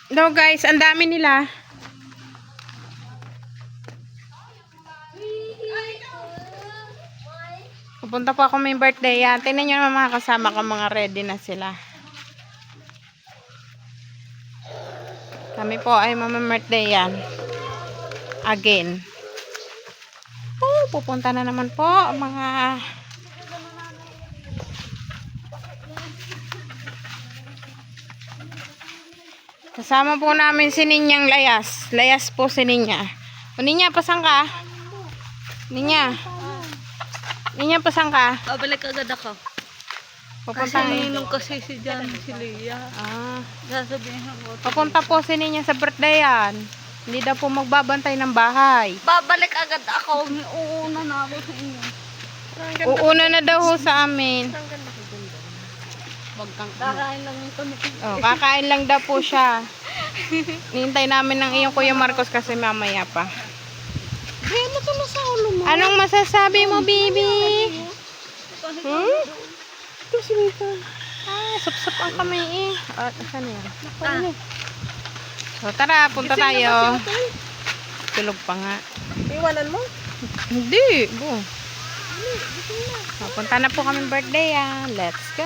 No guys, ang dami nila. Pupunta po ako may birthday yan. Tingnan nyo naman mga kasama ko, mga ready na sila. Kami po ay mamamirthday yan. Again. Oh, pupunta na naman po mga... Kasama po namin si Ninyang Layas. Layas po si Ninya. O Ninya, pasang ka? Ninya. Ninya, pasang ka? Babalik agad ako. Pupunta Kasi ninong kasi si Jan, si Leia. Ah, Sasabihin mo. papunta po si Ninya sa birthday yan. Hindi daw po magbabantay ng bahay. Babalik agad ako. Uuna na ako sa inyo. Uuna na daw ho sa amin. Kakain lang kami. Oh, kakain lang daw po siya. Nihintay namin ng iyong Kuya Marcos kasi mamaya pa. Kaya mo ito sa ulo mo. Anong masasabi mo, baby? Hmm? Ito si Mita. Ah, sup-sup ang kamay eh. Ah, saan yan? So, tara, punta tayo. Tulog pa nga. Iwanan mo? Hindi. Go. Punta na po kami birthday ah. Let's go.